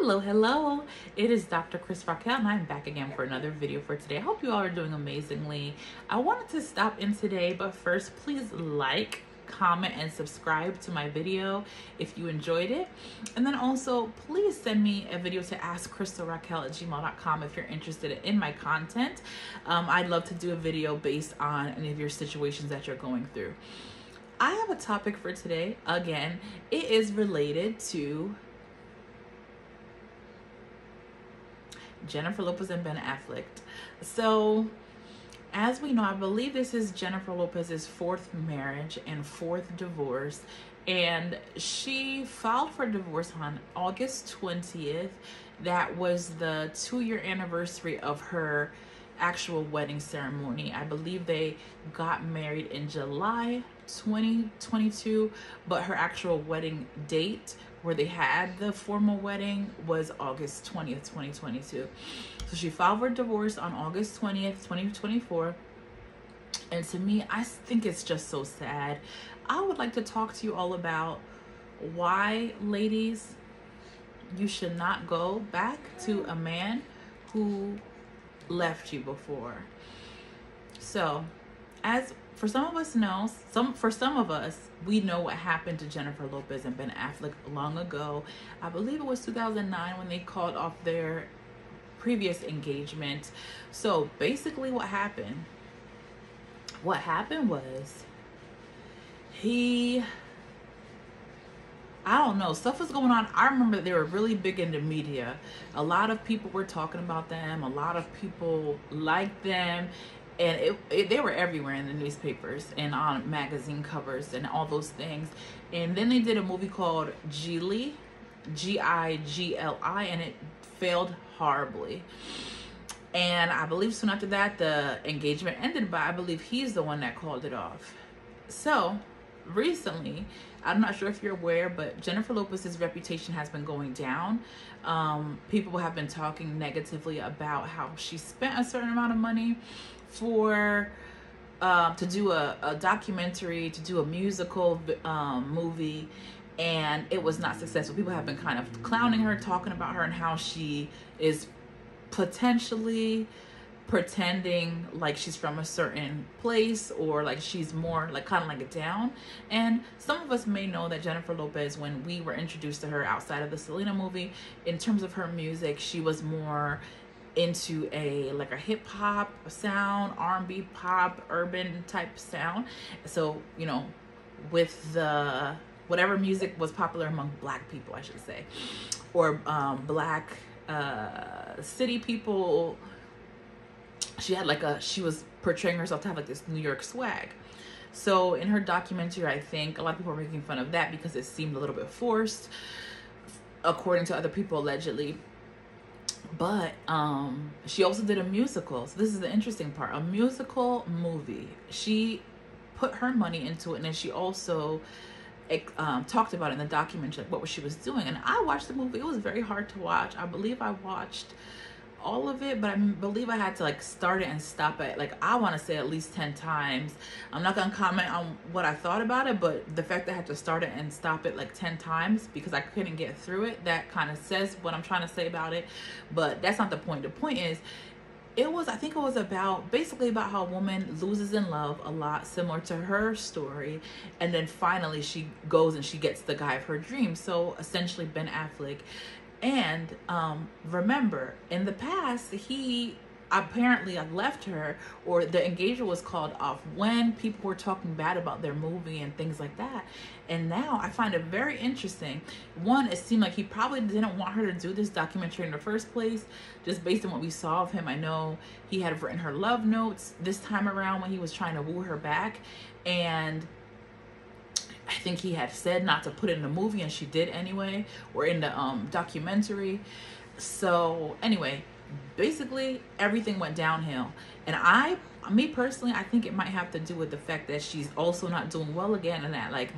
Hello. It is Dr. Chris Raquel, and I'm back again for another video for today. I hope you all are doing amazingly. I wanted to stop in today, but first, please like, comment, and subscribe to my video if you enjoyed it. And then also, please send me a video to askkrystalracquel@gmail.com if you're interested in my content. I'd love to do a video based on any of your situations that you're going through. I have a topic for today. Again, it is related to Jennifer Lopez and Ben Affleck. So, as we know, I believe this is Jennifer Lopez's fourth marriage and fourth divorce, and she filed for divorce on August 20th. That was the 2-year anniversary of her actual wedding ceremony. I believe they got married in July 2022, but her actual wedding date where they had the formal wedding was August 20th, 2022. So she filed for divorce on August 20th, 2024. And to me, I think it's just so sad. I would like to talk to you all about why, ladies, you should not go back to a man who left you before. So, as for some of us know, for some of us, we know what happened to Jennifer Lopez and Ben Affleck long ago. I believe it was 2009 when they called off their previous engagement. So basically what happened was I don't know, stuff was going on. I remember they were really big in the media. A lot of people were talking about them. A lot of people liked them. And they were everywhere in the newspapers and on magazine covers and all those things. And then they did a movie called Gigli, Gigli, and it failed horribly. And I believe soon after that, the engagement ended, but I believe he's the one that called it off. So recently, I'm not sure if you're aware, but Jennifer Lopez's reputation has been going down. People have been talking negatively about how she spent a certain amount of money for to do a documentary, to do a musical movie, and it was not successful. People have been kind of clowning her, talking about her and how she is potentially pretending like she's from a certain place, or like she's more like kind of like down. And some of us may know that Jennifer Lopez, when we were introduced to her outside of the Selena movie, in terms of her music, she was more into a hip hop sound, R&B, pop, urban type sound. So, you know, with the whatever music was popular among black people, I should say, or black city people. She was portraying herself to have like this New York swag. So in her documentary, I think a lot of people were making fun of that because it seemed a little bit forced, according to other people, allegedly. But she also did a musical. So this is the interesting part, a musical movie. She put her money into it, and then she also talked about it in the documentary, like what she was doing. And I watched the movie. It was very hard to watch. I believe I watched all of it, but I believe I had to like start it and stop it, like I want to say at least 10 times. I'm not gonna comment on what I thought about it, but the fact that I had to start it and stop it like 10 times because I couldn't get through it, that kind of says what I'm trying to say about it. But that's not the point. The point is, I think it was basically about how a woman loses in love a lot, similar to her story, and then finally she goes and she gets the guy of her dreams. So essentially Ben Affleck. And remember, in the past, he apparently left her, or the engagement was called off when people were talking bad about their movie and things like that. And now I find it very interesting. One, it seemed like he probably didn't want her to do this documentary in the first place, just based on what we saw of him. I know he had written her love notes this time around when he was trying to woo her back, and I think he had said not to put it in the movie, and she did anyway, or in the documentary. So anyway, basically everything went downhill. And me personally, I think it might have to do with the fact that she's also not doing well again, and that like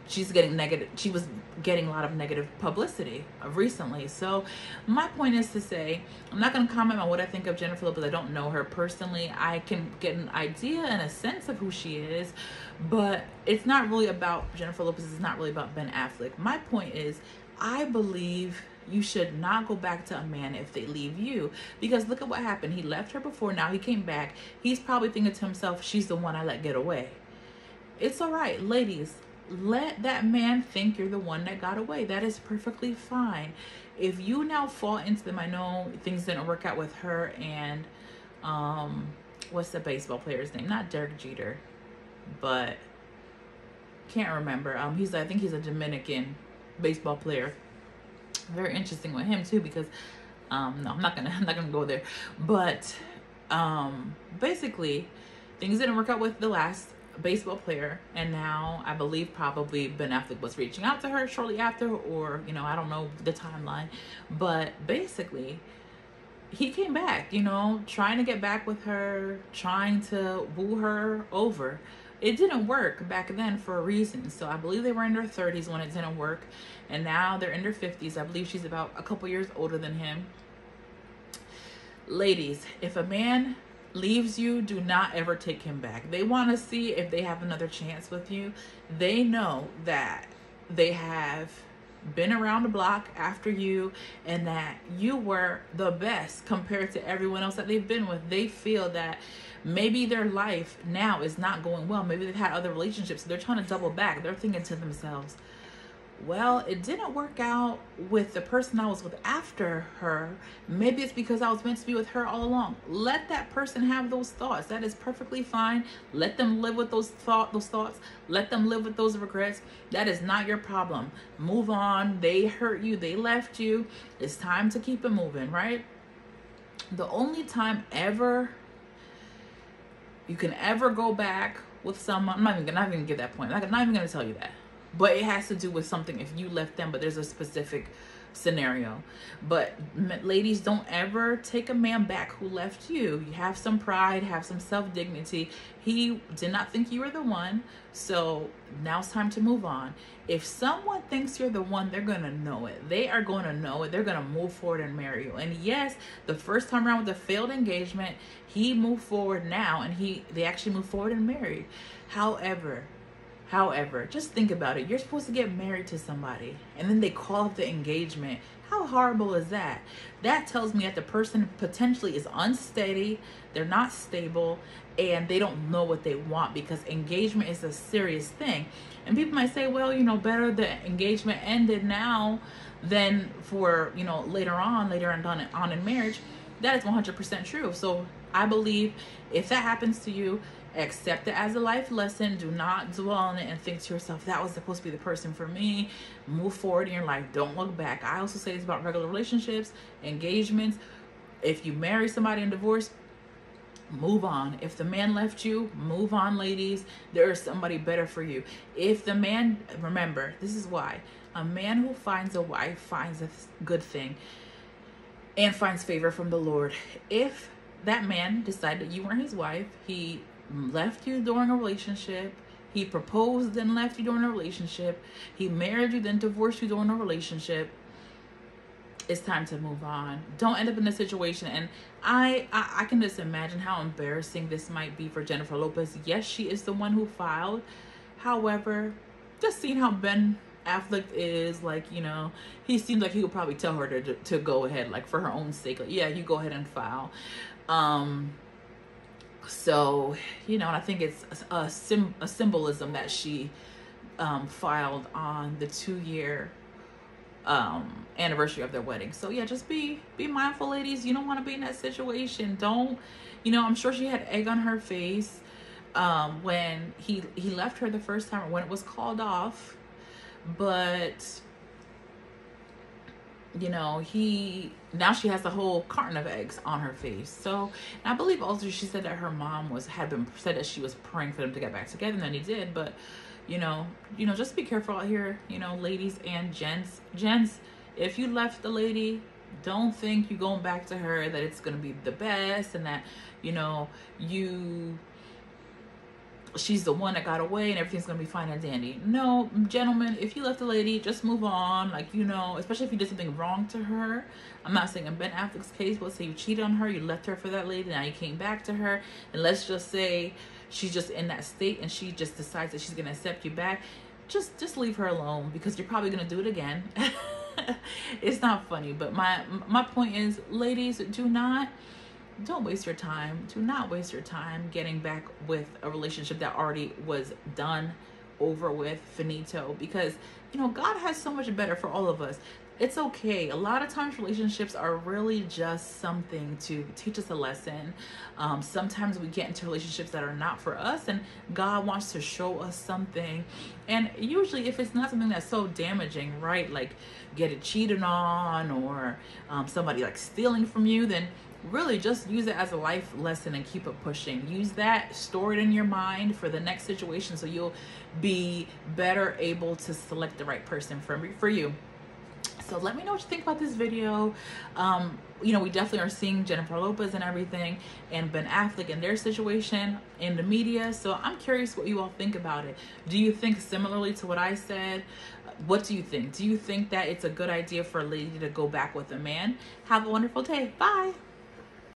she was getting a lot of negative publicity recently. So my point is to say, I'm not going to comment on what I think of Jennifer Lopez. I don't know her personally. I can get an idea and a sense of who she is, but it's not really about Jennifer Lopez. It's not really about Ben Affleck. My point is, I believe You should not go back to a man if they leave you, because look at what happened. He left her before, now he came back. He's probably thinking to himself, she's the one I let get away. It's all right, ladies. Let that man think you're the one that got away. That is perfectly fine. If you now fall into them, I know things didn't work out with her and what's the baseball player's name? Not Derek Jeter, but can't remember. I think he's a Dominican baseball player. Very interesting with him too, because no, I'm not gonna go there. But basically, things didn't work out with the last baseball player, and now I believe probably Ben Affleck was reaching out to her shortly after, or I don't know the timeline, but basically he came back, trying to get back with her, trying to woo her over. It didn't work back then for a reason. So I believe they were in their 30s when it didn't work, and now they're in their 50s. I believe she's about a couple years older than him. Ladies, if a man leaves you, do not ever take him back. They want to see if they have another chance with you. They know that they have been around the block after you, and that you were the best compared to everyone else that they've been with. They feel that maybe their life now is not going well. Maybe they've had other relationships, so they're trying to double back. They're thinking to themselves, well, it didn't work out with the person I was with after her. Maybe it's because I was meant to be with her all along. Let that person have those thoughts. That is perfectly fine. Let them live with those thoughts. Let them live with those regrets. That is not your problem. Move on. They hurt you. They left you. It's time to keep it moving, right? The only time ever you can ever go back with someone, I'm not even gonna get that point. I'm not even gonna tell you that. But it has to do with something if you left them, but there's a specific scenario. But ladies, don't ever take a man back who left you. You have some pride, have some self-dignity. He did not think you were the one, so now it's time to move on. If someone thinks you're the one, they're gonna know it. They are gonna know it. They're gonna move forward and marry you. And yes, the first time around with the failed engagement, he moved forward now, and they actually moved forward and married. However, just think about it. You're supposed to get married to somebody, and then they call up the engagement. How horrible is that? That tells me that the person potentially is unsteady, they're not stable, and they don't know what they want, because engagement is a serious thing. And people might say, well, better the engagement ended now than for, later on in marriage. That is 100% true. So I believe if that happens to you, accept it as a life lesson. Do not dwell on it and think to yourself, that was supposed to be the person for me. Move forward in your life. Don't look back. I also say this about regular relationships, engagements. If you marry somebody and divorce, move on. If the man left you, move on, ladies. There is somebody better for you. If the man, remember, this is why. A man who finds a wife finds a good thing and finds favor from the Lord. If that man decided you weren't his wife, he left you during a relationship, he proposed then left you during a relationship, he married you then divorced you during a relationship, it's time to move on. Don't end up in a situation. And I can just imagine how embarrassing this might be for Jennifer Lopez. Yes, she is the one who filed. However, just seeing how Ben Affleck is, he seems like he would probably tell her to go ahead, for her own sake. Yeah, you go ahead and file. So, and I think it's a symbolism that she filed on the 2-year anniversary of their wedding. So yeah, just be mindful, ladies. You don't want to be in that situation. Don't, I'm sure she had egg on her face when he left her the first time, or when it was called off. But now she has a whole carton of eggs on her face. So, and I believe also she said that her mom said that she was praying for them to get back together, and then he did. But just be careful out here, ladies and gents. If you left the lady, don't think you going back to her that it's gonna be the best, and that she's the one that got away and everything's gonna be fine and dandy. No, gentlemen, if you left the lady, just move on. Especially if you did something wrong to her. I'm not saying in Ben Affleck's case, but let's say you cheated on her, you left her for that lady, now you came back to her, and let's just say she's just in that state and she just decides that she's gonna accept you back. Just leave her alone, because you're probably gonna do it again. It's not funny, but my point is, ladies, don't waste your time. Do not waste your time getting back with a relationship that already was done, over with, finito, because God has so much better for all of us. It's okay. A lot of times relationships are really just something to teach us a lesson. Sometimes we get into relationships that are not for us, and God wants to show us something. And usually if it's not something that's so damaging, right, like getting cheated on, or somebody like stealing from you, then really just use it as a life lesson and keep it pushing. Use that, store it in your mind for the next situation, so you'll be better able to select the right person for you. So let me know what you think about this video. We definitely are seeing Jennifer Lopez and everything, and Ben Affleck and their situation in the media. So I'm curious what you all think about it. Do you think similarly to what I said? What do you think? Do you think that it's a good idea for a lady to go back with a man? Have a wonderful day. Bye.